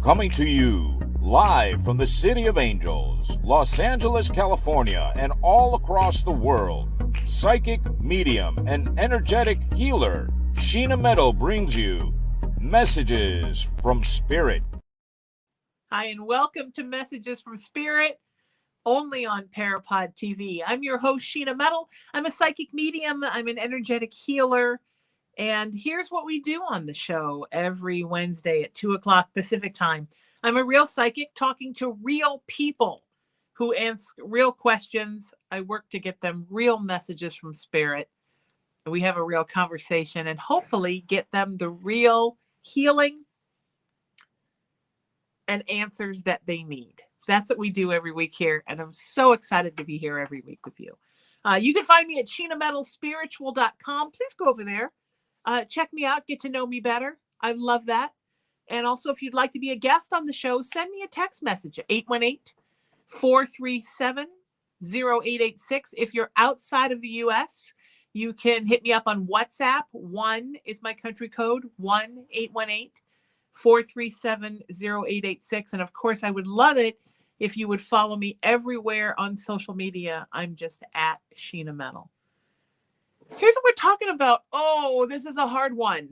Coming to you live from the City of Angels, Los Angeles, California, and all across the world, psychic, medium, and energetic healer Sheena Metal brings you Messages from Spirit. Hi, and welcome to Messages from Spirit, only on PARAPOD TV. I'm your host, Sheena Metal. I'm a psychic medium. I'm an energetic healer. And here's what we do on the show every Wednesday at 2 o'clock Pacific time. I'm a real psychic talking to real people who ask real questions. I work to get them real messages from Spirit. We have a real conversation and hopefully get them the real healing and answers that they need. That's what we do every week here. And I'm so excited to be here every week with you. You can find me at SheenaMetalSpiritual.com. Please go over there. Check me out, get to know me better. I love that. And also, if you'd like to be a guest on the show, send me a text message at 818-437-0886. If you're outside of the U.S., you can hit me up on WhatsApp. 1 is my country code, 1-818-437-0886. And of course, I would love it if you would follow me everywhere on social media. I'm just at Sheena Metal. Here's what we're talking about. Oh, this is a hard one.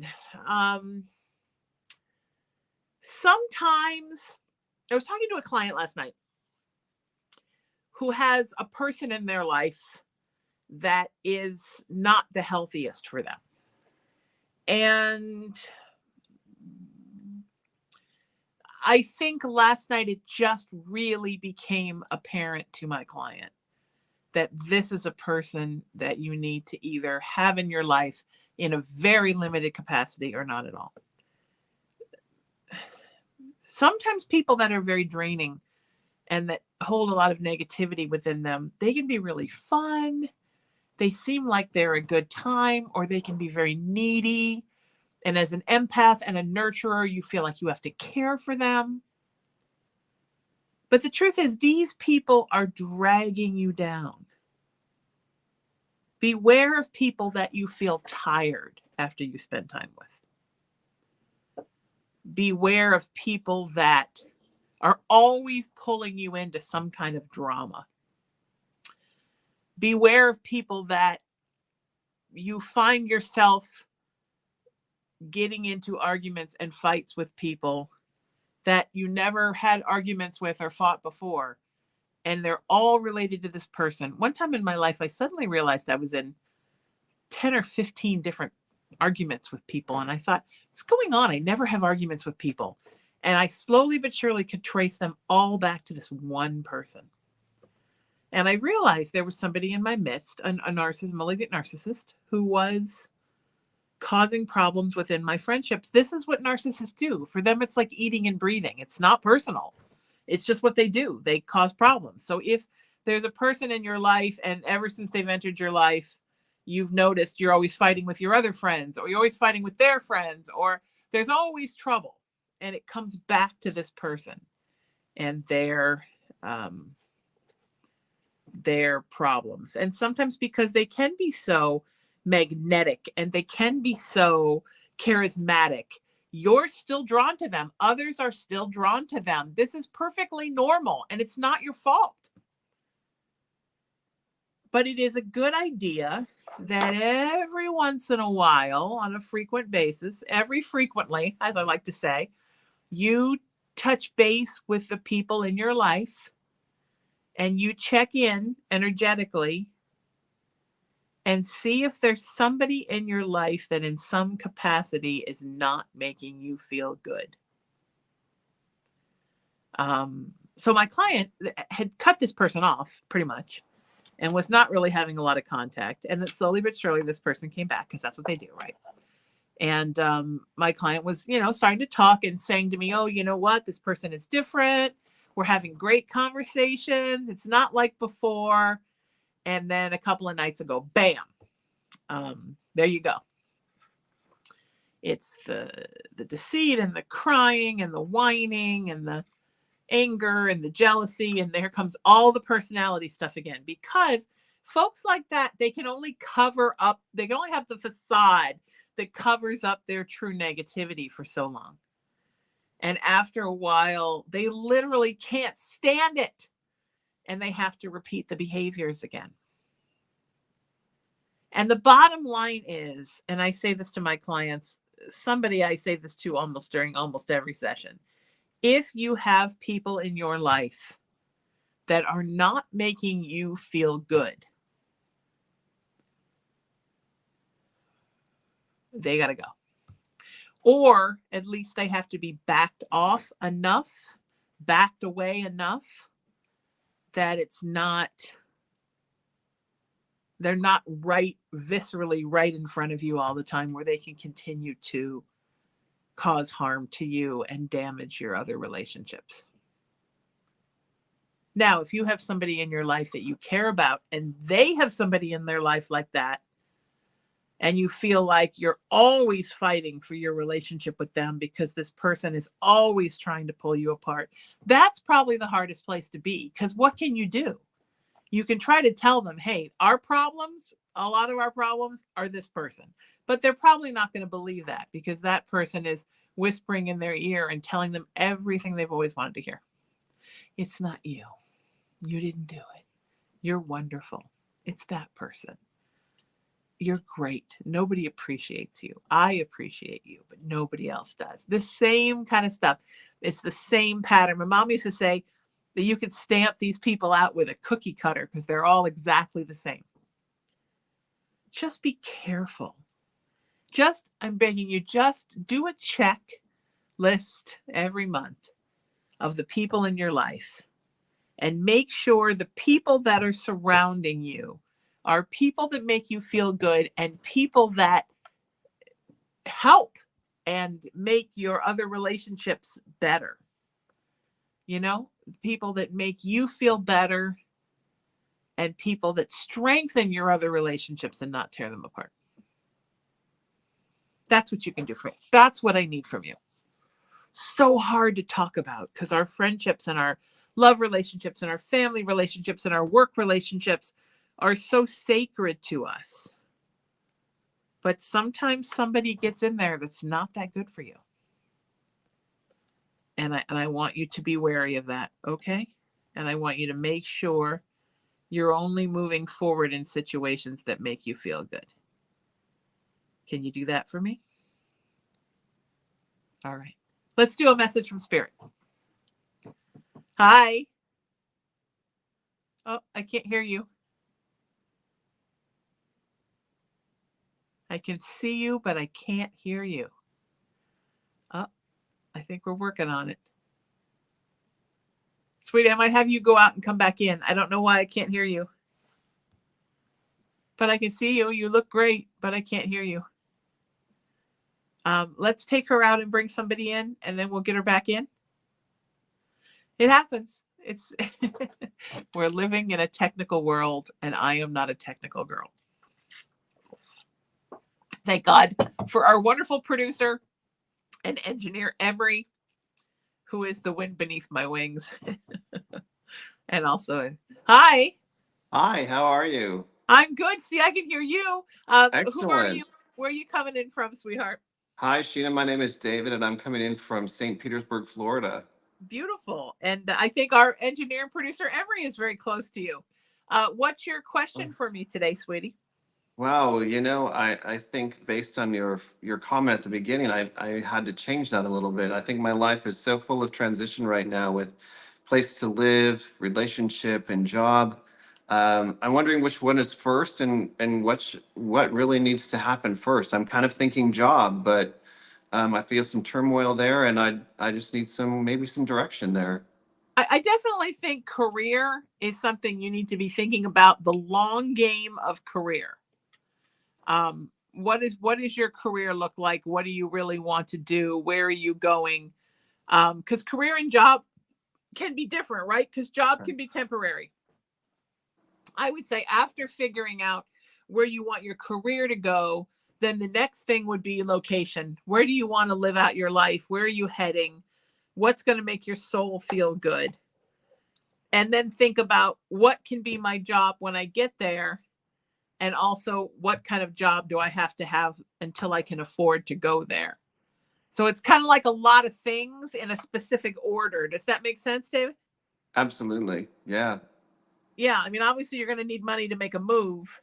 Sometimes I was talking to a client last night who has a person in their life that is not the healthiest for them. And I think last night it just really became apparent to my client that this is a person that you need to either have in your life in a very limited capacity or not at all. Sometimes people that are very draining and that hold a lot of negativity within them, they can be really fun. They seem like they're a good time, or they can be very needy. And as an empath and a nurturer, you feel like you have to care for them. But the truth is, these people are dragging you down. Beware of people that you feel tired after you spend time with. Beware of people that are always pulling you into some kind of drama. Beware of people that you find yourself getting into arguments and fights with people that you never had arguments with or fought before. And they're all related to this person. One time in my life, I suddenly realized I was in 10 or 15 different arguments with people. And I thought, what's going on? I never have arguments with people. And I slowly but surely could trace them all back to this one person. And I realized there was somebody in my midst, a malignant narcissist, who was causing problems within my friendships. This is what narcissists do. For them, it's like eating and breathing. It's not personal. It's just what they do. They cause problems. So if there's a person in your life, and ever since they've entered your life, you've noticed you're always fighting with your other friends, or you're always fighting with their friends, or there's always trouble, and it comes back to this person and their problems. And sometimes because they can be so magnetic and they can be so charismatic, you're still drawn to them. Others are still drawn to them. This is perfectly normal, and it's not your fault. But it is a good idea that every once in a while, on a frequent basis, frequently, as I like to say, you touch base with the people in your life and you check in energetically and see if there's somebody in your life that in some capacity is not making you feel good. So my client had cut this person off pretty much and was not really having a lot of contact. And then slowly but surely this person came back, because that's what they do, right? And my client was, starting to talk and saying to me, oh, you know what? This person is different. We're having great conversations. It's not like before. And then a couple of nights ago, bam, there you go. It's the deceit and the crying and the whining and the anger and the jealousy. And there comes all the personality stuff again, because folks like that, they can only cover up, they can only have the facade that covers up their true negativity for so long. And after a while, they literally can't stand it. And they have to repeat the behaviors again. And the bottom line is, and I say this to my clients, somebody I say this to during almost every session. If you have people in your life that are not making you feel good, they got to go. Or at least they have to be backed off enough, backed away enough that they're not viscerally right in front of you all the time, where they can continue to cause harm to you and damage your other relationships. Now, if you have somebody in your life that you care about and they have somebody in their life like that, and you feel like you're always fighting for your relationship with them because this person is always trying to pull you apart, that's probably the hardest place to be. Because what can you do? You can try to tell them, hey, a lot of our problems are this person. But they're probably not going to believe that, because that person is whispering in their ear and telling them everything they've always wanted to hear. It's not you. You didn't do it. You're wonderful. It's that person. You're great. Nobody appreciates you. I appreciate you, but nobody else does. The same kind of stuff. It's the same pattern. My mom used to say that you could stamp these people out with a cookie cutter because they're all exactly the same. Just be careful. I'm begging you, just do a checklist every month of the people in your life, and make sure the people that are surrounding you are people that make you feel good and people that help and make your other relationships better. People that make you feel better and people that strengthen your other relationships and not tear them apart. That's what you can do for me. That's what I need from you. So hard to talk about, because our friendships and our love relationships and our family relationships and our work relationships are so sacred to us. But sometimes somebody gets in there that's not that good for you. And I want you to be wary of that, okay? And I want you to make sure you're only moving forward in situations that make you feel good. Can you do that for me? All right. Let's do a message from Spirit. Hi. Oh, I can't hear you. I can see you, but I can't hear you. Oh, I think we're working on it. Sweetie, I might have you go out and come back in. I don't know why I can't hear you. But I can see you. You look great, but I can't hear you. Let's take her out and bring somebody in, and then we'll get her back in. It happens. We're living in a technical world, and I am not a technical girl. Thank God for our wonderful producer and engineer, Emery, who is the wind beneath my wings. And also, hi. Hi, how are you? I'm good. See, I can hear you. Excellent. Who are you? Where are you coming in from, sweetheart? Hi, Sheena. My name is David, and I'm coming in from St. Petersburg, Florida. Beautiful. And I think our engineer and producer, Emery, is very close to you. What's your question for me today, sweetie? Wow, I think based on your comment at the beginning, I had to change that a little bit. I think my life is so full of transition right now, with place to live, relationship, and job. I'm wondering which one is first, and what really needs to happen first. I'm kind of thinking job, but I feel some turmoil there, and I just need maybe some direction there. I definitely think career is something you need to be thinking about, the long game of career. What does your career look like? What do you really want to do? Where are you going? Because career and job can be different, right? Because job can be temporary. I would say after figuring out where you want your career to go, then the next thing would be location. Where do you want to live out your life? Where are you heading? What's going to make your soul feel good? And then think about what can be my job when I get there. And also, what kind of job do I have to have until I can afford to go there? So it's kind of like a lot of things in a specific order. Does that make sense, David? Absolutely. Yeah. Yeah. I mean, obviously you're going to need money to make a move,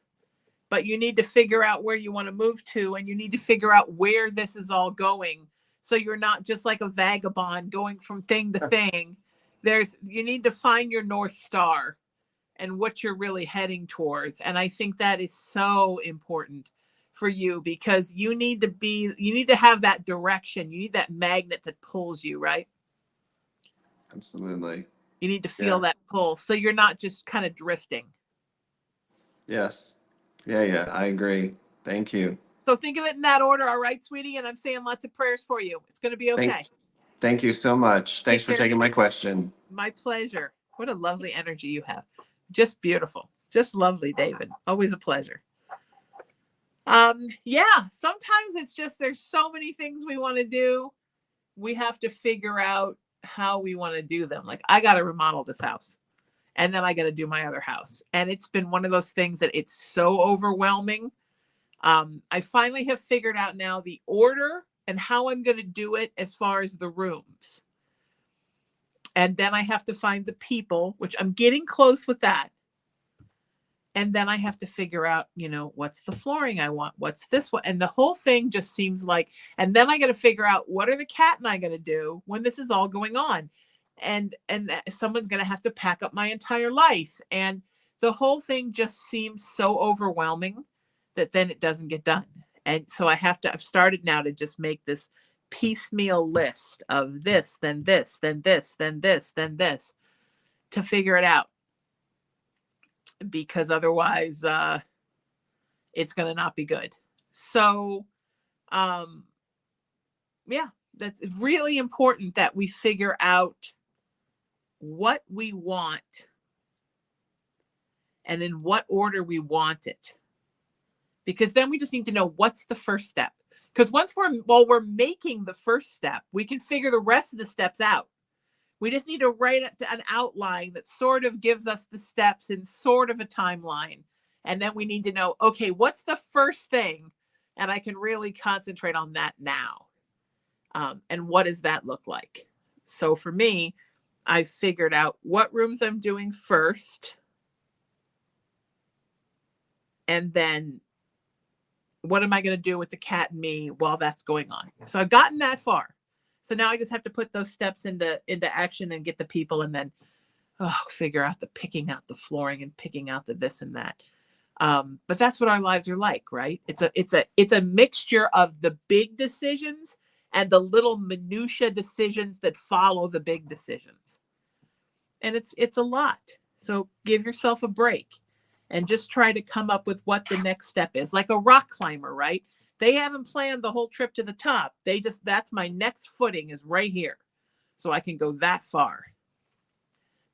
but you need to figure out where you want to move to, and you need to figure out where this is all going. So you're not just like a vagabond going from thing to thing. You need to find your North Star and what you're really heading towards. And I think that is so important for you, because you need to have that direction. You need that magnet that pulls you, right? Absolutely. You need to feel that pull, so you're not just kind of drifting. Yes. Yeah, I agree. Thank you. So think of it in that order, all right, sweetie? And I'm saying lots of prayers for you. It's going to be okay. Thank you so much. Thanks for taking my question. My pleasure. What a lovely energy you have. Just beautiful. Just lovely, David. Always a pleasure. Yeah, sometimes it's just there's so many things we want to do. We have to figure out how we want to do them. Like, I got to remodel this house, and then I got to do my other house. And it's been one of those things that it's so overwhelming. I finally have figured out now the order and how I'm going to do it as far as the rooms. And then I have to find the people, which I'm getting close with that. And then I have to figure out, what's the flooring I want? What's this one? And the whole thing just seems like, and then I got to figure out, what are the cat and I going to do when this is all going on? And someone's going to have to pack up my entire life. And the whole thing just seems so overwhelming that then it doesn't get done. And so I've started now to just make this piecemeal list of this, then this, then this, then this, then this, to figure it out. Because otherwise it's going to not be good. So yeah, that's really important that we figure out what we want and in what order we want it. Because then we just need to know what's the first step. Because while we're making the first step, we can figure the rest of the steps out. We just need to write an outline that sort of gives us the steps in sort of a timeline. And then we need to know, okay, what's the first thing? And I can really concentrate on that now. And what does that look like? So for me, I figured out what rooms I'm doing first. And then what am I going to do with the cat and me while that's going on? So I've gotten that far. So now I just have to put those steps into action and get the people, and then figure out picking out the flooring and picking out the this and that. But that's what our lives are like, right? It's a mixture of the big decisions and the little minutia decisions that follow the big decisions. And it's a lot. So give yourself a break and just try to come up with what the next step is. Like a rock climber, right? They haven't planned the whole trip to the top. That's my next footing is right here. So I can go that far.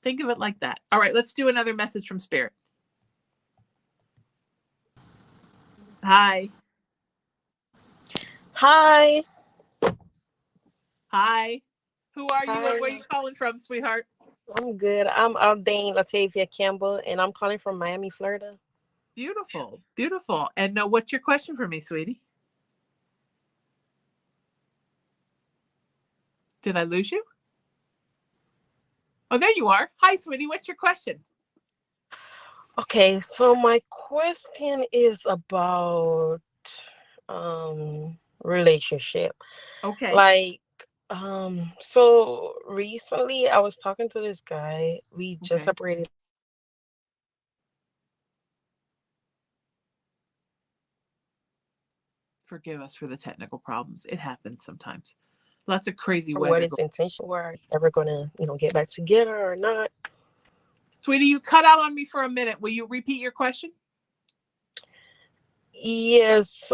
Think of it like that. All right, let's do another message from Spirit. Hi. Hi. Hi. Who are you Hi. and where are you calling from, sweetheart? I'm good. I'm Aldane Latavia Campbell, and I'm calling from Miami, Florida. Beautiful. Beautiful. And what's your question for me, sweetie? Did I lose you? Oh, there you are. Hi, sweetie. What's your question? Okay, so my question is about relationship. Okay. So recently I was talking to this guy. We just Okay. separated. Forgive us for the technical problems. It happens sometimes. Lots of crazy What weather. is intention? We're ever gonna, get back together or not? Sweetie, you cut out on me for a minute. Will you repeat your question? Yes.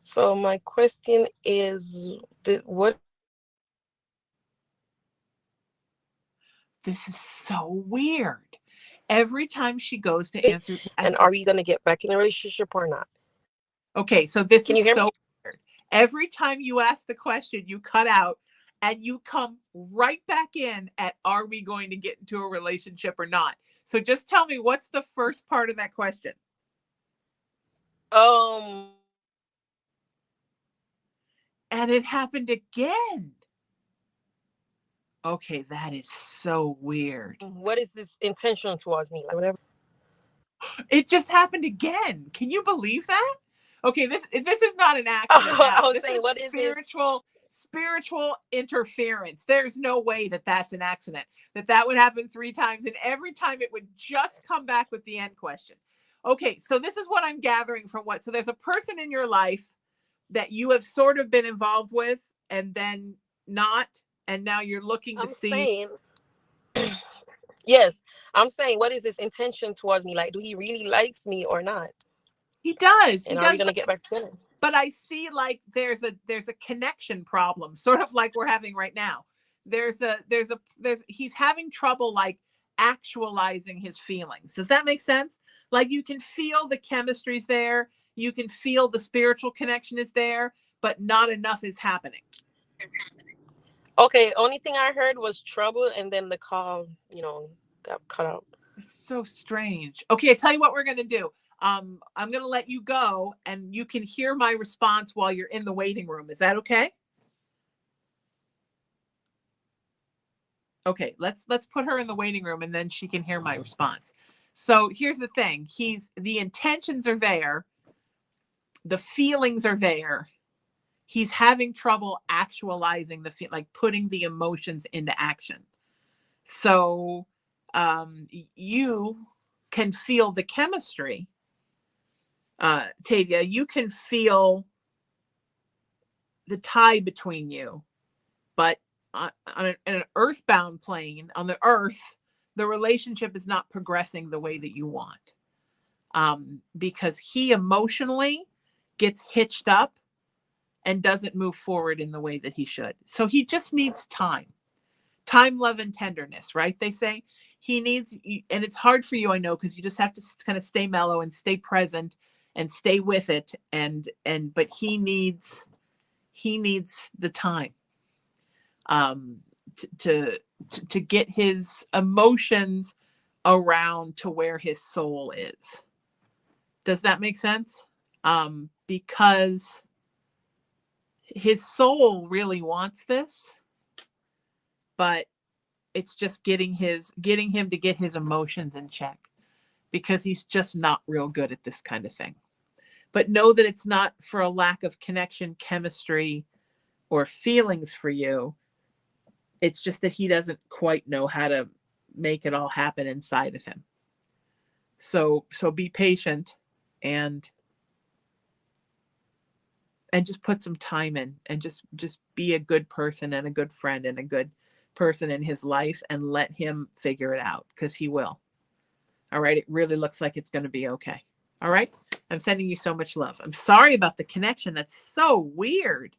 So my question is, what? This is so weird. Every time she goes to answer, And are we gonna get back in a relationship or not? Okay, so this Can you is hear so me? weird. Every time you ask the question, you cut out and you come right back in at, are we going to get into a relationship or not? So just tell me, what's the first part of that question? And it happened again. Okay, that is so weird. What is this intention towards me? Like whatever. It just happened again. Can you believe that? Okay, this is not an accident I now. was This saying, is what is this? spiritual interference. There's no way that that's an accident. That would happen 3 times, and every time it would just come back with the end question. Okay, so this is what I'm gathering from what. So there's a person in your life that you have sort of been involved with, and then not, and now you're looking to I'm see. saying, yes, I'm saying, what is his intention towards me? Like, do he really likes me or not? He does. And He are we does. gonna get back together? But I see like there's a connection problem, sort of like we're having right now. He's having trouble like actualizing his feelings. Does that make sense? Like you can feel the chemistry's there, you can feel the spiritual connection is there, but not enough is happening. Okay, only thing I heard was trouble, and then the call, got cut out. It's so strange. Okay, I tell you what we're gonna do. I'm gonna let you go, and you can hear my response while you're in the waiting room. Is that okay? Okay, let's put her in the waiting room, and then she can hear my response. So here's the thing: the intentions are there, the feelings are there. He's having trouble actualizing like putting the emotions into action. So you can feel the chemistry. Tavia, you can feel the tie between you, but on an earthbound plane, on the earth, the relationship is not progressing the way that you want, because he emotionally gets hitched up and doesn't move forward in the way that he should. So he just needs time, love, and tenderness, right? They say he needs, and it's hard for you, I know, because you just have to kind of stay mellow and stay present and stay with it. But he needs the time to get his emotions around to where his soul is. Does that make sense? Because his soul really wants this, but it's just getting him to get his emotions in check, because he's just not real good at this kind of thing. But know that it's not for a lack of connection, chemistry, or feelings for you. It's just that he doesn't quite know how to make it all happen inside of him. So be patient and just put some time in, and just be a good person and a good friend and a good person in his life, and let him figure it out, because he will. All right. It really looks like it's going to be okay. All right. I'm sending you so much love. I'm sorry about the connection. That's so weird.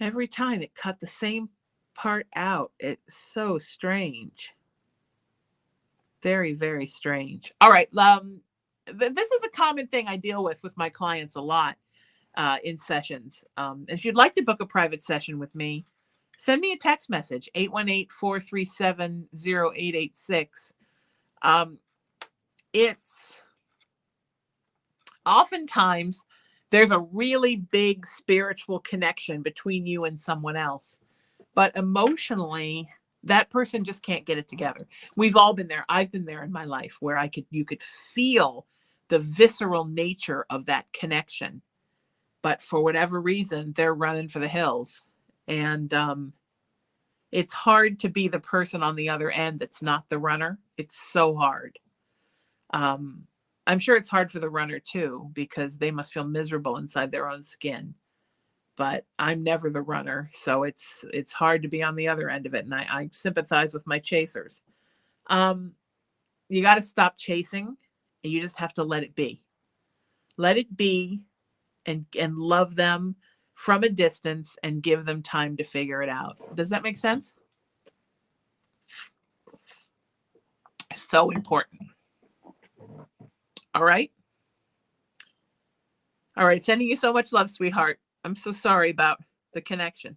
Every time it cut the same part out. It's so strange. Very, very strange. All right. This is a common thing I deal with my clients a lot in sessions. If you'd like to book a private session with me, send me a text message, 818-437-0886. It's oftentimes there's a really big spiritual connection between you and someone else, but emotionally, that person just can't get it together. We've all been there. I've been there in my life where you could feel the visceral nature of that connection, but for whatever reason, they're running for the hills. And it's hard to be the person on the other end that's not the runner. It's so hard. I'm sure it's hard for the runner too, because they must feel miserable inside their own skin. But I'm never the runner, so it's hard to be on the other end of it. And I sympathize with my chasers. You got to stop chasing, and you just have to let it be. Let it be, and love them from a distance, and give them time to figure it out. Does that make sense? So important. All right. All right. Sending you so much love, sweetheart. I'm so sorry about the connection.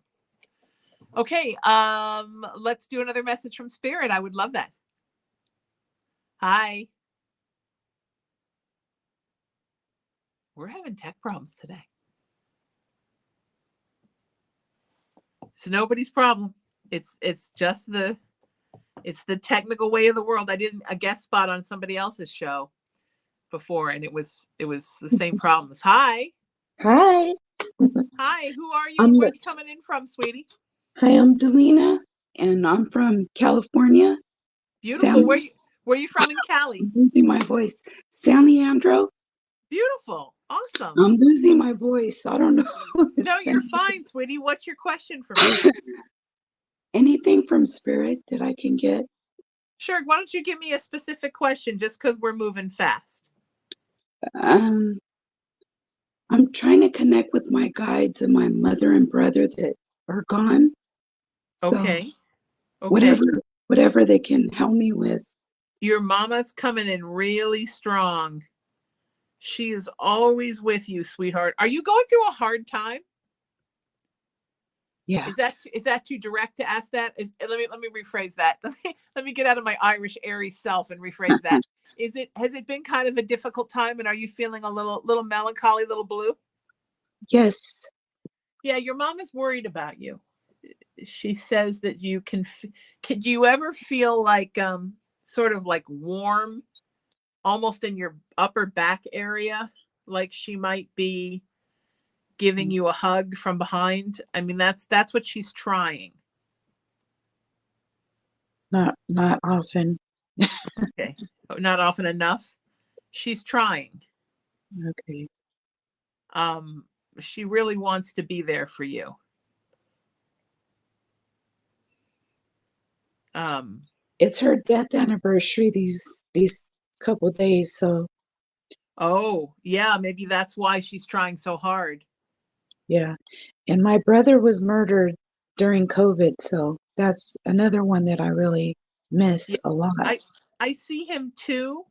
Okay. Let's do another message from Spirit. I would love that. Hi. We're having tech problems today. It's nobody's problem. It's just the technical way of the world. I did a guest spot on somebody else's show before, and it was the same problems. Hi. Hi, Hi, who are you I'm and where Le- you coming in from, sweetie? hi, I'm Delina, and I'm from California. Beautiful. San, Where you from in Cali? I'm losing my voice. San Leandro. Beautiful. Awesome. I'm losing my voice. I don't know. No, you're fine, sweetie. What's your question for me? Anything from spirit that I can get? Sure. Why don't you give me a specific question just because we're moving fast? Um, I'm trying to connect with my guides and my mother and brother that are gone. So Okay. Okay. whatever they can help me with. Your mama's coming in really strong. She is always with you, sweetheart. Are you going through a hard time? Yeah. Is that too direct to ask that? Let me rephrase that. Let me get out of my Irish Aries self and rephrase that. Has it been kind of a difficult time, and are you feeling a little melancholy, little blue? Yes. Yeah, your mom is worried about you. She says that you can you ever feel like sort of like warm almost in your upper back area, like she might be giving you a hug from behind? I mean, that's what she's trying. Not often. Okay. Not often enough. She's trying. Okay. She really wants to be there for you. It's her death anniversary these couple days, so Oh, yeah, maybe that's why she's trying so hard. yeah. And my brother was murdered during COVID, so that's another one that I really miss Yeah, a lot. I see him too.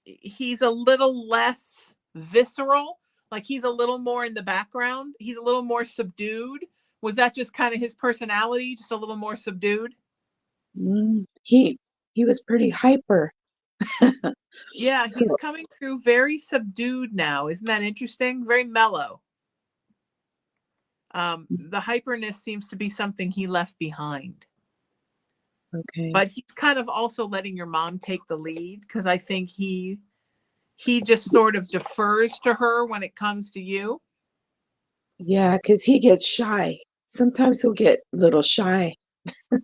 He's a little less visceral, like he's a little more in the background. He's a little more subdued. Was that just kind of his personality, just a little more subdued? He was pretty hyper. Yeah, he's So coming through very subdued now. Isn't that interesting? Very mellow. The hyperness seems to be something he left behind. okay. But he's kind of also letting your mom take the lead, because I think he just sort of defers to her when it comes to you. Yeah, 'cause he gets shy. Sometimes he'll get a little shy.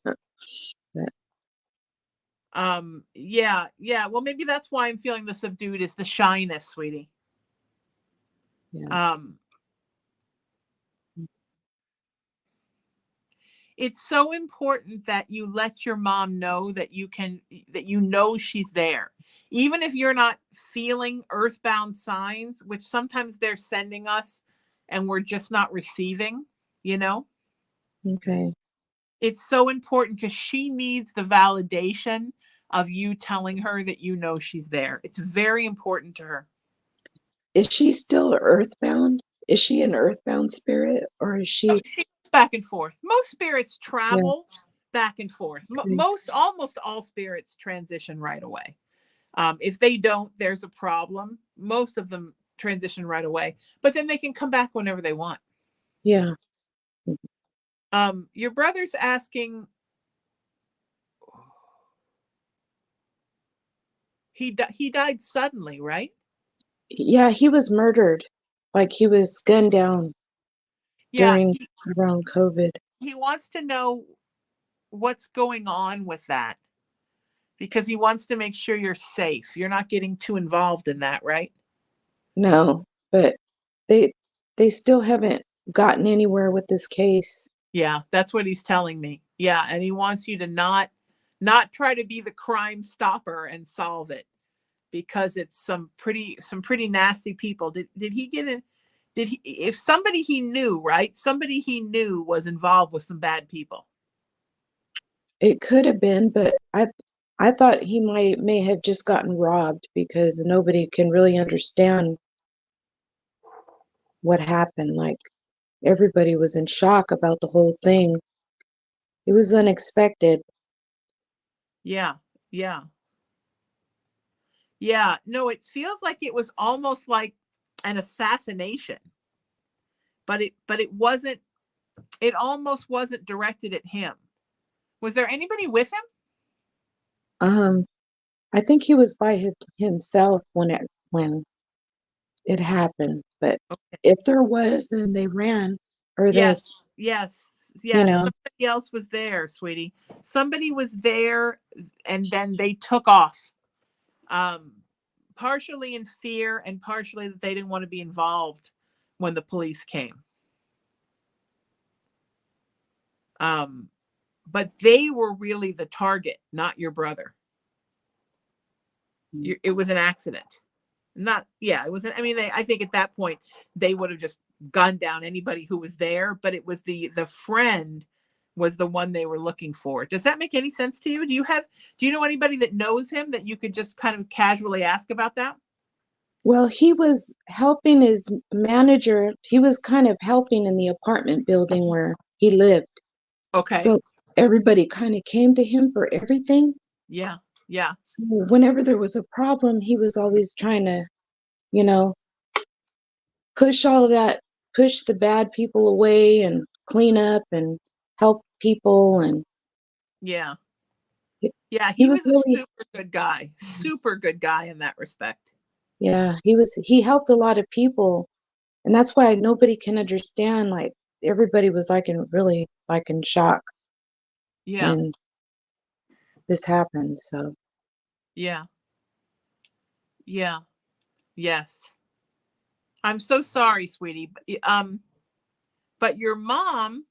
But Yeah. Well, maybe that's why I'm feeling the subdued, is the shyness, sweetie. yeah. It's so important that you let your mom know that you know she's there. Even if you're not feeling earthbound signs, which sometimes they're sending us and we're just not receiving, you know? Okay. It's so important because she needs the validation of you telling her that you know she's there. It's very important to her. Is she still earthbound? Is she an earthbound spirit or is she? She goes back and forth. Most spirits Yeah. travel back and forth. Okay. Almost all spirits transition right away. If they don't, there's a problem. Most of them transition right away, but then they can come back whenever they want. Yeah. Your brother's asking. He died suddenly, right? Yeah, he was murdered. Like he was gunned down Yeah. during around COVID. He wants to know what's going on with that, because he wants to make sure you're safe. You're not getting too involved in that, right? No, but they they still haven't gotten anywhere with this case. Yeah, that's what he's telling me. Yeah, and he wants you to not try to be the crime stopper and solve it, because it's some pretty nasty people. Did he get in? Did he? If somebody he knew, right? Somebody he knew was involved with some bad people. It could have been, but I thought he may have just gotten robbed because nobody can really understand what happened. Like everybody was in shock about the whole thing. It was unexpected. Yeah, yeah, yeah. No, it feels like it was almost like an assassination, but it wasn't. it almost wasn't directed at him. Was there anybody with him? I think he was by himself when it happened. But Okay. if there was, then they ran, or they, Yes. you know, Somebody else was there, sweetie. Somebody was there, and then they took off. Partially in fear and partially that they didn't want to be involved when the police came. But they were really the target, not your brother. It was an accident. It was. I mean, I think at that point they would have just gunned down anybody who was there, but it was the friend was the one they were looking for. Does that make any sense to you? Do you know anybody that knows him that you could just kind of casually ask about that? well, he was helping his manager. He was kind of helping in the apartment building where he lived. Okay. So everybody kind of came to him for everything. Yeah. So whenever there was a problem, he was always trying to, you know, push all of that, push the bad people away and clean up and help people. And Yeah. he Yeah, he he was was a really, super good guy in that respect. yeah, he helped a lot of people. And that's why nobody can understand, like, everybody was like in shock Yeah. when this happened. So, Yeah. Yes. I'm so sorry, sweetie. But your mom,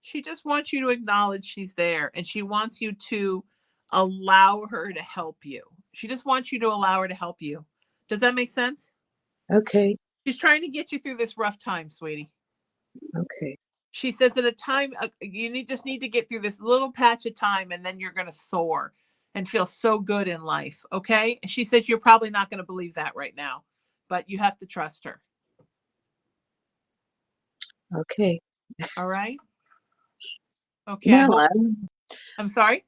she just wants you to acknowledge she's there, and she wants you to allow her to help you. She just wants you to allow her to help you. Does that make sense? okay, She's trying to get you through this rough time, sweetie. okay, She says at a time just need to get through this little patch of time, and then you're going to soar and feel so good in life. Okay. And she says you're probably not going to believe that right now, but you have to trust her. okay. All right. Okay. Now, I'm sorry.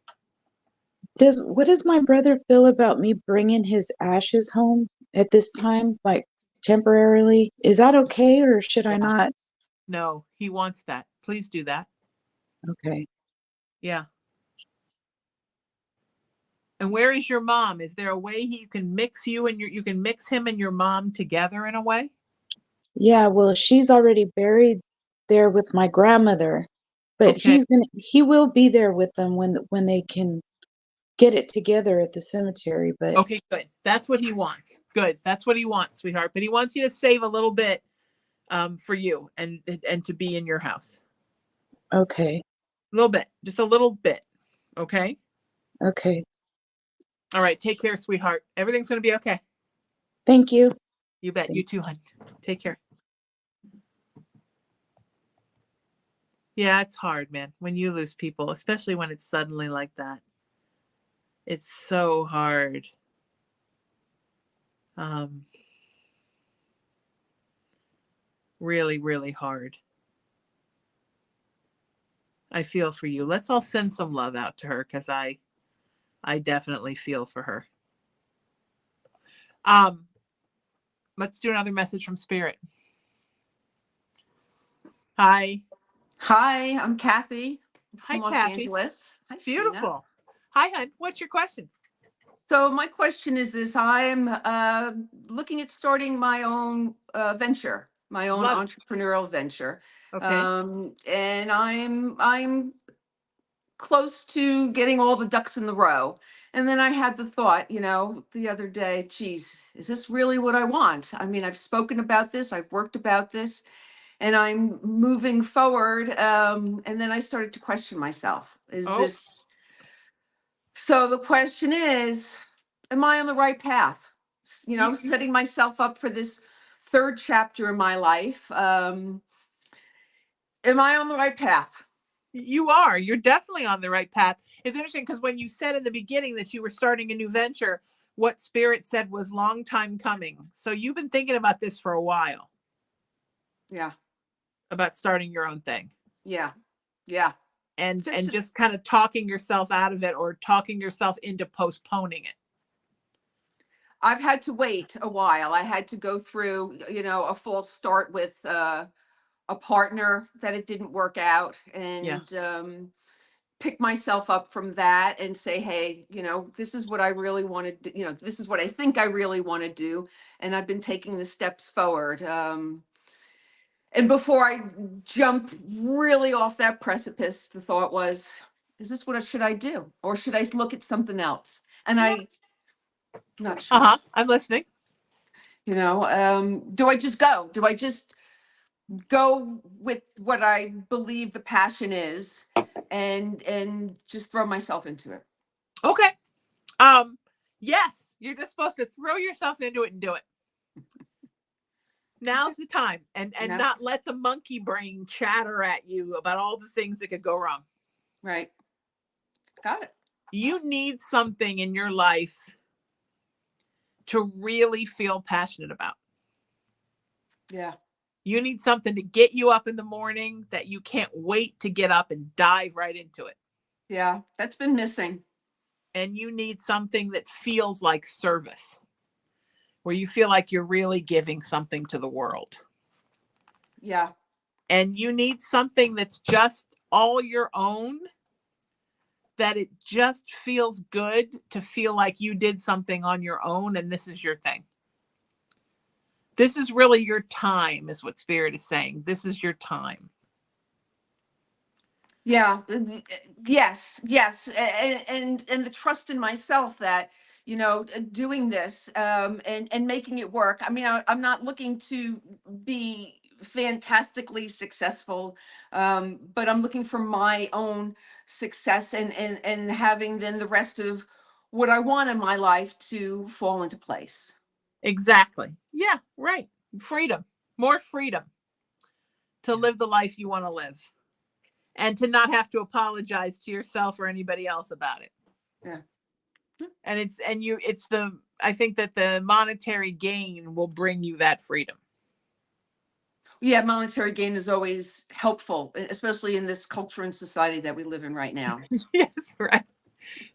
what does my brother feel about me bringing his ashes home at this time, like temporarily? Is that okay, or should I Yeah. not? No, he wants that. Please do that. Okay. Yeah. And where is your mom? Is there a way you can mix you can mix him and your mom together in a way? Yeah, well, she's already buried there with my grandmother, but Okay. he will be there with them when they can get it together at the cemetery. But Okay, good. That's what he wants. Good. That's what he wants, sweetheart. But he wants you to save a little bit for you and to be in your house. okay, A little bit. Just a little bit. Okay? okay. All right. Take care, sweetheart. Everything's going to be okay. Thank you. You bet. You too, hon. Take care. Yeah, it's hard, man, when you lose people, especially when it's suddenly like that. It's so hard. Really, really hard. I feel for you. Let's all send some love out to her because I definitely feel for her. Let's do another message from Spirit. Hi. Hi, I'm Kathy Hi, from Los Kathy. Angeles. Hi, Sheena. Beautiful. Hi, hon. What's your question? So my question is this: I'm looking at starting my own venture, my own Love it. entrepreneurial venture, Okay. and I'm close to getting all the ducks in the row. And then I had the thought, the other day, geez, is this really what I want? I mean, I've spoken about this, I've worked about this, and I'm moving forward. And then I started to question myself. Is Oh, this so? The question is, am I on the right path? you Setting myself up for this third chapter in my life. Am I on the right path? you are. You're definitely on the right path. It's interesting because when you said in the beginning that you were starting a new venture, what Spirit said was long time coming. So you've been thinking about this for a while. Yeah. About starting your own thing. Yeah. Yeah. And just kind of talking yourself out of it or talking yourself into postponing it. I've had to wait a while. I had to go through, a false start with a partner that it didn't work out, and pick myself up from that and say, hey, this is what I really want to do. This is what I think I really want to do. And I've been taking the steps forward. And before I jump really off that precipice, the thought was, is this what should I do? Or should I look at something else? And I'm not sure. I'm listening. Do I just go? Do I just go with what I believe the passion is and just throw myself into it? Okay. Yes, you're just supposed to throw yourself into it and do it. Now's the time, and not let the monkey brain chatter at you about all the things that could go wrong. Right. Got it. You need something in your life to really feel passionate about. Yeah. You need something to get you up in the morning that you can't wait to get up and dive right into it. Yeah, that's been missing. And you need something that feels like service, where you feel like you're really giving something to the world. Yeah. And you need something that's just all your own, that it just feels good to feel like you did something on your own and this is your thing. This is really your time, is what Spirit is saying. This is your time. Yeah. Yes. And the trust in myself that, doing this and making it work. I mean, I'm not looking to be fantastically successful, but I'm looking for my own success and having then the rest of what I want in my life to fall into place. Exactly. Yeah, right. Freedom, more freedom to live the life you want to live and to not have to apologize to yourself or anybody else about it. Yeah. And I think that the monetary gain will bring you that freedom. Yeah, monetary gain is always helpful, especially in this culture and society that we live in right now. Yes, right.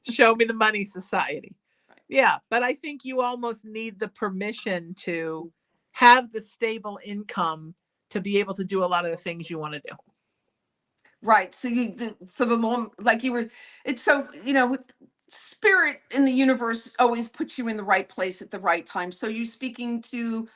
Show me the money society. Yeah, but I think you almost need the permission to have the stable income to be able to do a lot of the things you want to do. Right. So for the long, like you were, it's so, spirit in the universe always puts you in the right place at the right time. So you speaking to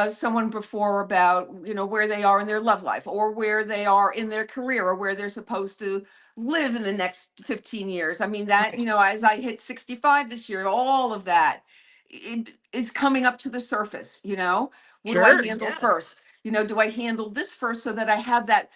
someone before about, where they are in their love life or where they are in their career or where they're supposed to live in the next 15 years. I mean, that, as I hit 65 this year, all of that it is coming up to the surface, what do I handle first? Do I handle this first so that I have that,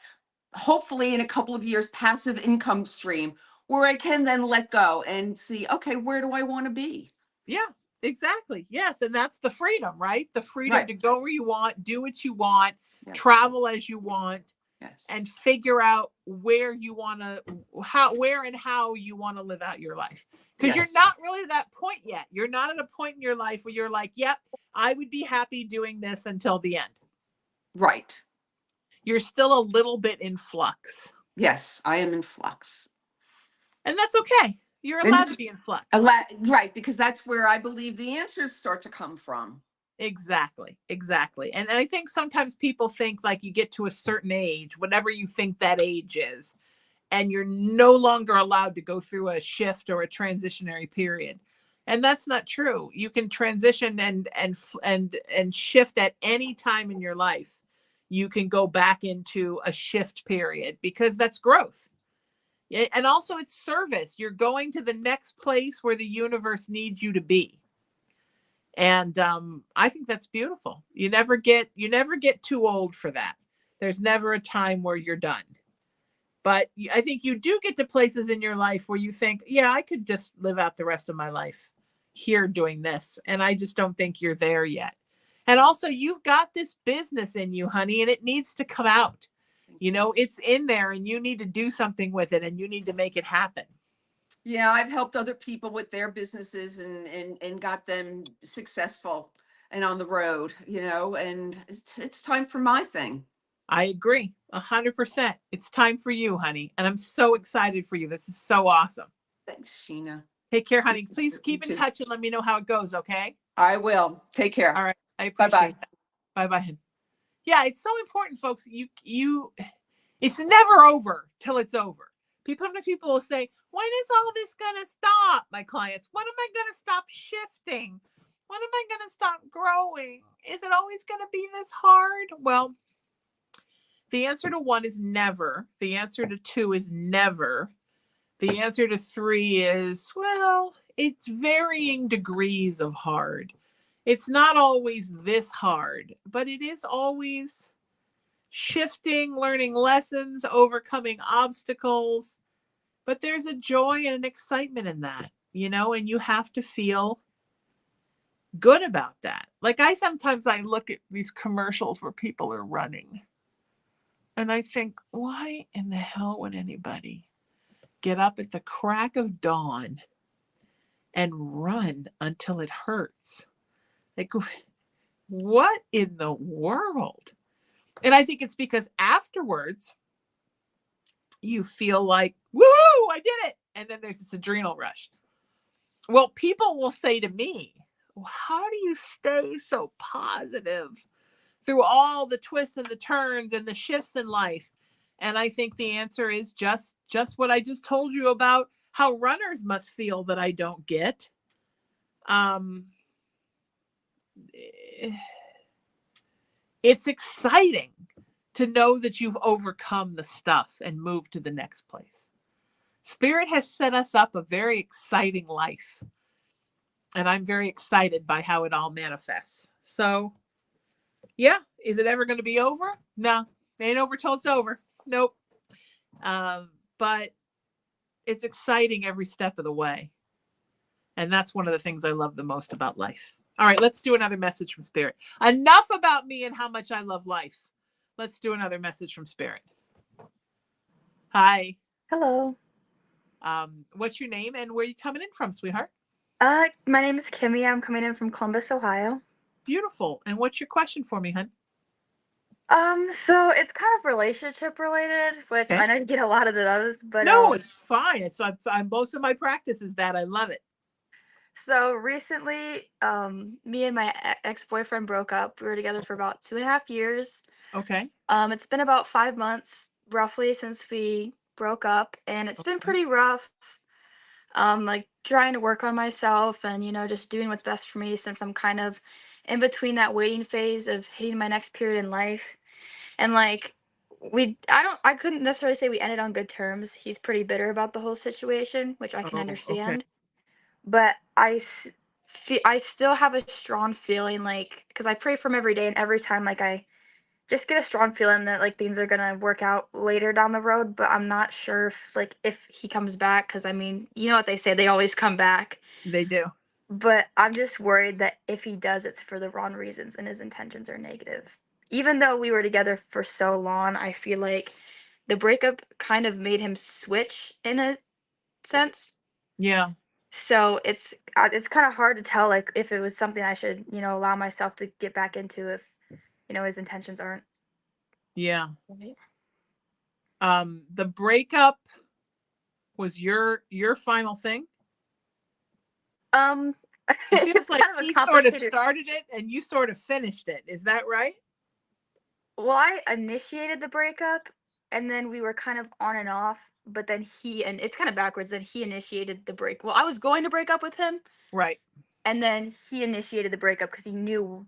hopefully in a couple of years, passive income stream where I can then let go and see, okay, where do I want to be? Yeah, exactly. Yes. And that's the freedom, right? The freedom Right. to go where you want, do what you want, Yes. travel as you want, Yes. and figure out where you want to, where and how you want to live out your life. Because Yes. you're not really at that point yet. You're not at a point in your life where you're like, yep, I would be happy doing this until the end. Right. You're still a little bit in flux. Yes, I am in flux. And that's okay. You're allowed to be in flux. Right, because that's where I believe the answers start to come from. Exactly. And I think sometimes people think like you get to a certain age, whatever you think that age is, and you're no longer allowed to go through a shift or a transitionary period. And that's not true. You can transition and shift at any time in your life. You can go back into a shift period because that's growth. And also it's service. You're going to the next place where the universe needs you to be. And I think that's beautiful. You never get too old for that. There's never a time where you're done. But I think you do get to places in your life where you think, yeah, I could just live out the rest of my life here doing this. And I just don't think you're there yet. And also you've got this business in you, honey, and it needs to come out. It's in there and you need to do something with it and you need to make it happen. Yeah, I've helped other people with their businesses and got them successful and on the road, and it's time for my thing. I agree 100%. It's time for you, honey. And I'm so excited for you. This is so awesome. Thanks, Sheena. Take care, honey. Please keep in touch and let me know how it goes. Okay. I will. Take care. All right. I appreciate that. Bye-bye. Yeah, it's so important, folks. It's never over till it's over. Sometimes people will say, when is all this going to stop? My clients, when am I going to stop shifting? When am I going to stop growing? Is it always going to be this hard? Well, the answer to 1 is never. The answer to 2 is never. The answer to 3 is, well, it's varying degrees of hard. It's not always this hard, but it is always shifting, learning lessons, overcoming obstacles. But there's a joy and an excitement in that, and you have to feel good about that. Like I look at these commercials where people are running and I think, why in the hell would anybody get up at the crack of dawn and run until it hurts? Like, what in the world? And I think it's because afterwards you feel like, woo, I did it. And then there's this adrenal rush. Well, people will say to me, well, how do you stay so positive through all the twists and the turns and the shifts in life? And I think the answer is just what I just told you about how runners must feel that I don't get. It's exciting to know that you've overcome the stuff and moved to the next place. Spirit has set us up a very exciting life. And I'm very excited by how it all manifests. So, yeah, is it ever going to be over? No, it ain't over till it's over. Nope. But it's exciting every step of the way. And that's one of the things I love the most about life. All right, let's do another message from Spirit. Enough about me and how much I love life. Let's do another message from Spirit. Hi. Hello. What's your name and where are you coming in from, sweetheart? My name is Kimmy. I'm coming in from Columbus, Ohio. Beautiful. And what's your question for me, hun? So it's kind of relationship related, which Okay. I know you get a lot of those, but no, it's fine. It's most of my practice is that. I love it. So recently, me and my ex-boyfriend broke up. We were together for about 2.5 years. Okay. It's been about 5 months roughly since we broke up, and it's been pretty rough. Like trying to work on myself and, just doing what's best for me since I'm kind of in between that waiting phase of hitting my next period in life. And like I couldn't necessarily say we ended on good terms. He's pretty bitter about the whole situation, which I can Okay. understand. But I still have a strong feeling, like, because I pray for him every day, and every time, like, I just get a strong feeling that like things are gonna work out later down the road. But I'm not sure if he comes back, because I mean, you know what they say, they always come back. They do. But I'm just worried that if he does, it's for the wrong reasons and his intentions are negative. Even though we were together for so long, I feel like the breakup kind of made him switch in a sense. Yeah. So it's kind of hard to tell, like, if it was something I should, allow myself to get back into if, his intentions aren't. Yeah. Right. The breakup was your final thing? It feels It's like kind of a he sort of complicated. started it and you sort of finished it. Is that right? Well, I initiated the breakup, and then we were kind of on and off. But then and it's kind of backwards. Then he initiated the break. Well, I was going to break up with him, Right. and then he initiated the breakup because he knew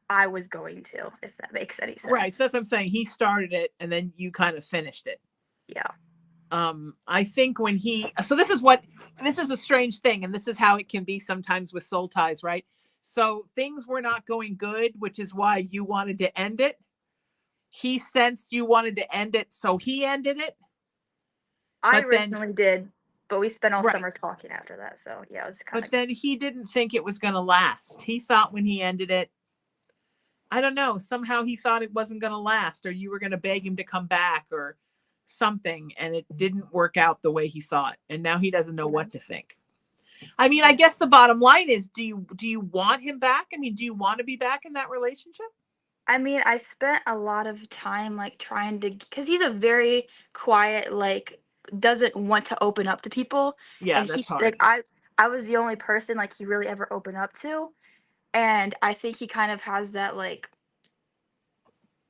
I was going to. If that makes any sense. Right. So that's what I'm saying. He started it and then you kind of finished it. Yeah. I think this is a strange thing, and this is how it can be sometimes with soul ties, right? So things were not going good, which is why you wanted to end it. He sensed you wanted to end it, so he ended it. I originally did, but we spent all summer talking after that. So yeah, it was kind of. But then he didn't think it was going to last. He thought when he ended it, I don't know, somehow he thought it wasn't going to last, or you were going to beg him to come back or something, and it didn't work out the way he thought. And now he doesn't know what to think. I mean, I guess the bottom line is, do you want him back? I mean, do you want to be back in that relationship? I mean, I spent a lot of time like trying to, because he's a very quiet, like, doesn't want to open up to people. Yeah, and that's hard. Like, I was the only person like he really ever opened up to, and I think he kind of has that, like,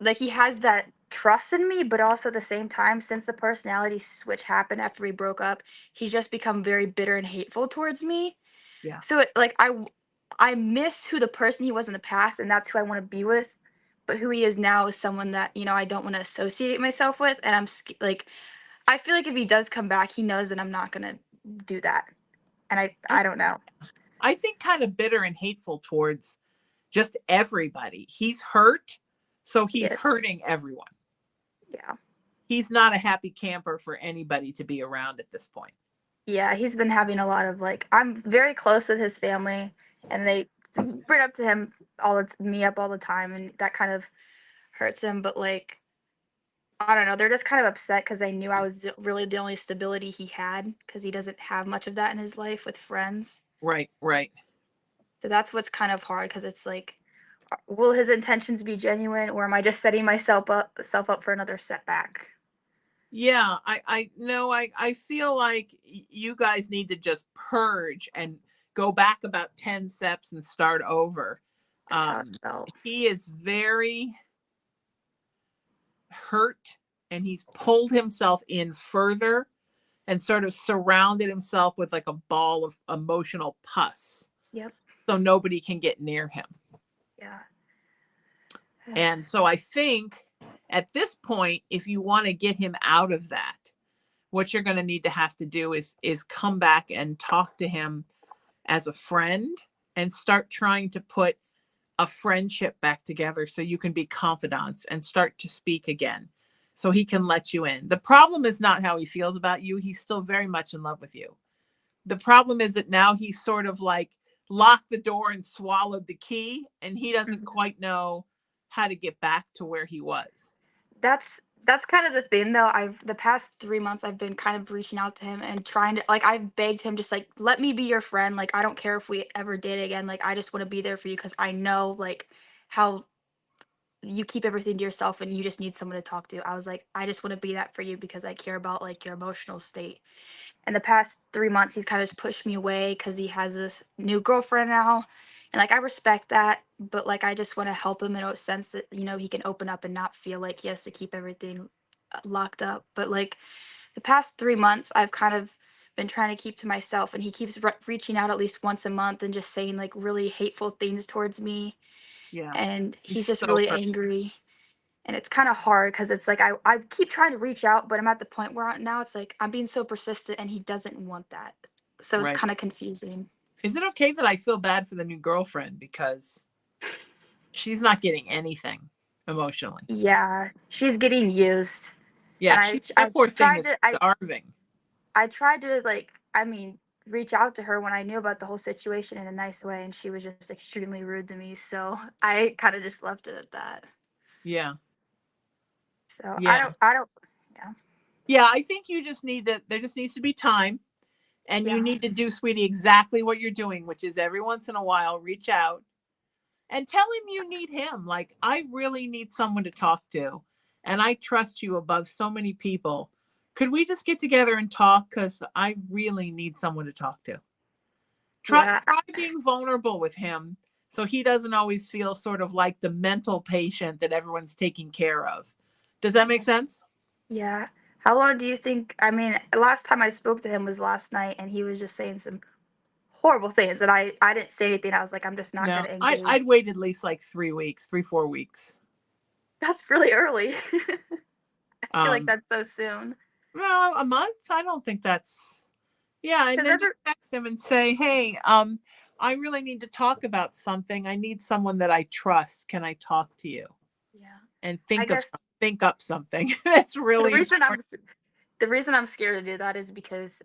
like he has that trust in me, but also at the same time, since the personality switch happened after we broke up, he's just become very bitter and hateful towards me. Yeah. So like I miss who the person he was in the past, and that's who I want to be with. But who he is now is someone that, you know, I don't want to associate myself with, and like I feel like if he does come back, he knows that I'm not gonna do that, and I don't know. I think kind of bitter and hateful towards just everybody. He's hurt, so he's Yes. hurting everyone. Yeah. He's not a happy camper for anybody to be around at this point. Yeah, he's been having a lot of like I'm very close with his family, and they bring up to him me up all the time, and that kind of hurts him. But like I don't know, they're just kind of upset because they knew I was really the only stability he had because he doesn't have much of that in his life with friends. Right, right. So that's what's kind of hard because it's like, will his intentions be genuine, or am I just setting myself up for another setback? Yeah, I feel like you guys need to just purge and go back about 10 steps and start over. That's how it felt. He is very hurt, and he's pulled himself in further and sort of surrounded himself with like a ball of emotional pus. Yep. So nobody can get near him. Yeah. And so I think at this point, if you want to get him out of that, what you're going to need to have to do is come back and talk to him as a friend and start trying to put a friendship back together so you can be confidants and start to speak again so he can let you in. The problem is not how he feels about you. He's still very much in love with you. The problem is that now he's sort of like locked the door and swallowed the key, and he doesn't quite know how to get back to where he was. That's kind of the thing though. The past 3 months I've been kind of reaching out to him and trying to like I've begged him just like let me be your friend. Like I don't care if we ever date again. Like I just want to be there for you because I know like how you keep everything to yourself and you just need someone to talk to. I was like, I just want to be that for you because I care about like your emotional state. And the past 3 months he's kind of just pushed me away because he has this new girlfriend now. And like I respect that, but like I just want to help him in a sense that, you know, he can open up and not feel like he has to keep everything locked up. But like the past 3 months I've kind of been trying to keep to myself, and he keeps reaching out at least once a month and just saying like really hateful things towards me. Yeah. And he's just so really hurt. angry. And it's kind of hard because it's like I keep trying to reach out, but I'm at the point where now it's like I'm being so persistent and he doesn't want that. So it's Right. kind of confusing. Is it okay that I feel bad for the new girlfriend because she's not getting anything emotionally? Yeah, she's getting used. Yeah, And that poor thing tried is to starving. I tried to like reach out to her when I knew about the whole situation in a nice way, and she was just extremely rude to me. So I kind of just left it at that. Yeah. So Yeah. I don't yeah. Yeah, I think you just need to, there just needs to be time, and you Yeah. need to do, sweetie, exactly what you're doing, which is every once in a while reach out and tell him you need him. Like, I really need someone to talk to, and I trust you above so many people. Could we just get together and talk? Because I really need someone to talk to. Try being vulnerable with him so he doesn't always feel sort of like the mental patient that everyone's taking care of. Does that make sense? Yeah. How long do you think? I mean, last time I spoke to him was last night, and he was just saying some horrible things, and I didn't say anything. I was like, I'm just not No, going to engage. I'd wait at least like 3 weeks, 4 weeks. That's really early. I feel like Um, that's so soon. no, a month. I don't think that's. Yeah, and then just text him and say, "Hey, I really need to talk about something. I need someone that I trust. Can I talk to you?" Yeah. And I guess think up something. That's really the reason important. I'm scared to do that is because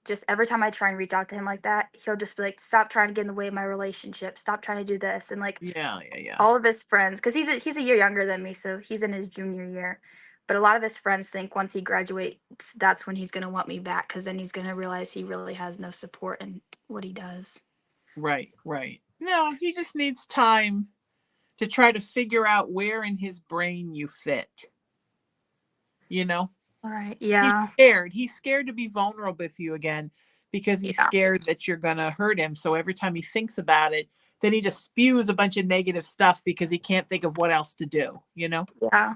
just every time I try and reach out to him like that, he'll just be like, "Stop trying to get in the way of my relationship. Stop trying to do this." And like Yeah. all of his friends, because he's a year younger than me, so he's in his junior year. But a lot of his friends think once he graduates, that's when he's gonna want me back, because then he's gonna realize he really has no support in what he does. Right. No, he just needs time to try to figure out where in his brain you fit. You know? All right. Yeah. He's scared to be vulnerable with you again because he's Yeah. scared that you're going to hurt him. So every time he thinks about it, then he just spews a bunch of negative stuff because he can't think of what else to do, you know? Yeah.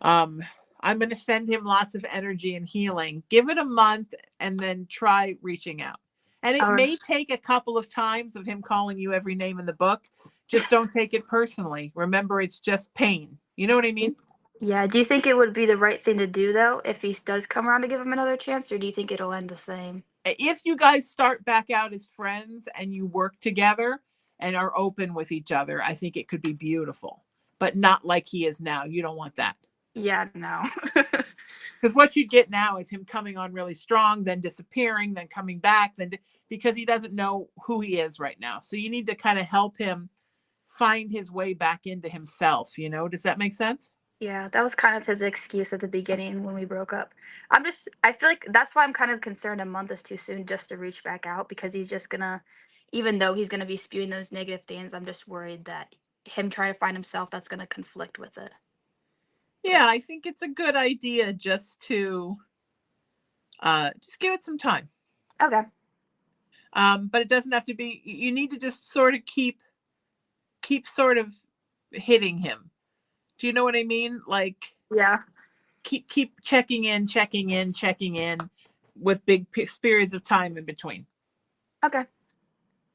I'm going to send him lots of energy and healing. Give it a month and then try reaching out. And it may take a couple of times of him calling you every name in the book. Just don't take it personally. Remember, it's just pain. You know what I mean? Yeah. Do you think it would be the right thing to do, though, if he does come around to give him another chance, or do you think it'll end the same? If you guys start back out as friends and you work together and are open with each other, I think it could be beautiful, but not like he is now. You don't want that. Yeah, no. Because what you get now is him coming on really strong, then disappearing, then coming back, because he doesn't know who he is right now. So you need to kind of help him find his way back into himself. You know, does that make sense? Yeah, that was kind of his excuse at the beginning when we broke up. I feel like that's why I'm kind of concerned a month is too soon just to reach back out, because he's just gonna, even though he's gonna be spewing those negative things, I'm just worried that him trying to find himself, that's gonna conflict with it. Yeah, I think it's a good idea just to just give it some time. Okay. But it doesn't have to be, you need to just sort of keep sort of hitting him. Do you know what I mean? Like, Yeah. keep checking in with big periods of time in between. Okay.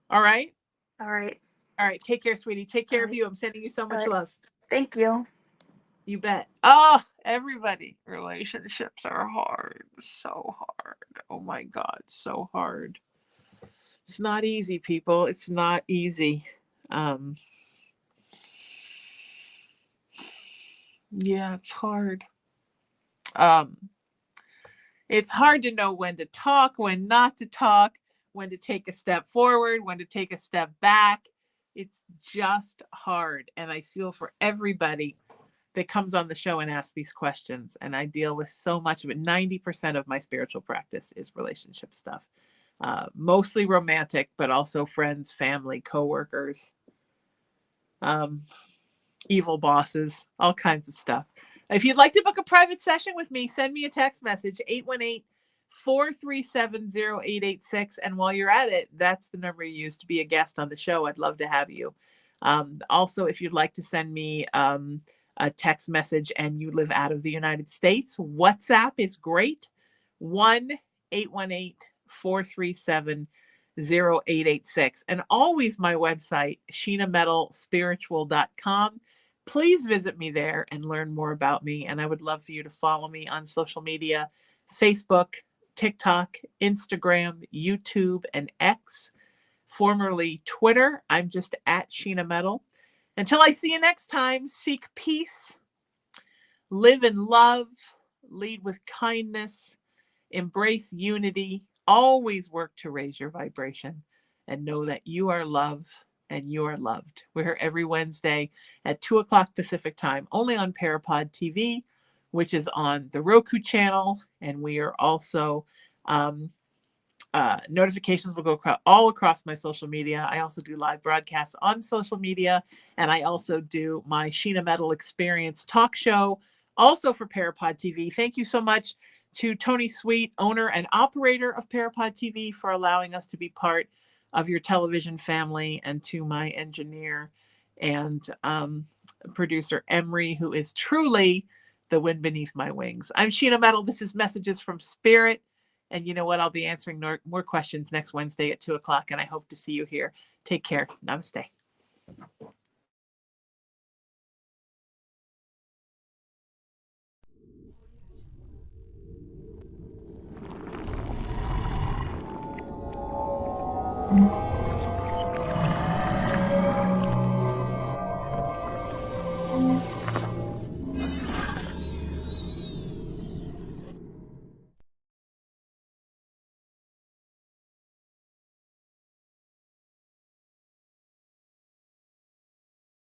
All right. All right. All right. Take care, sweetie. Take care All of right. you. I'm sending you so much right. love. Thank you. You bet. Oh, everybody. Relationships are hard. So hard. Oh my God. So hard. It's not easy, people. It's not easy. Yeah, it's hard. It's hard to know when to talk, when not to talk, when to take a step forward, when to take a step back. It's just hard. And I feel for everybody that comes on the show and asks these questions. And I deal with so much of it. 90% of my spiritual practice is relationship stuff. Mostly romantic, but also friends, family, coworkers, evil bosses, all kinds of stuff. If you'd like to book a private session with me, send me a text message, 818-437-0886. And while you're at it, that's the number you use to be a guest on the show. I'd love to have you. Also, if you'd like to send me a text message and you live out of the United States, WhatsApp is great. 1-818-437-0886. And always my website, sheenametalspiritual.com. Please visit me there and learn more about me. And I would love for you to follow me on social media, Facebook, TikTok, Instagram, YouTube, and X, formerly Twitter. I'm just at Sheena Metal. Until I see you next time, seek peace, live in love, lead with kindness, embrace unity, always work to raise your vibration, and know that you are love and you are loved. We're here every Wednesday at 2 o'clock Pacific time, only on PARAPOD TV, which is on the Roku channel. And we are also, notifications will go all across my social media. I also do live broadcasts on social media. And I also do my Sheena Metal Experience talk show, also for PARAPOD TV. Thank you so much to Tony Sweet, owner and operator of PARAPOD TV, for allowing us to be part of your television family, and to my engineer and producer Emery, who is truly the wind beneath my wings. I'm Sheena Metal. This is Messages from Spirit. And you know what? I'll be answering more questions next Wednesday at 2 o'clock, and I hope to see you here. Take care. Namaste. Mm-hmm.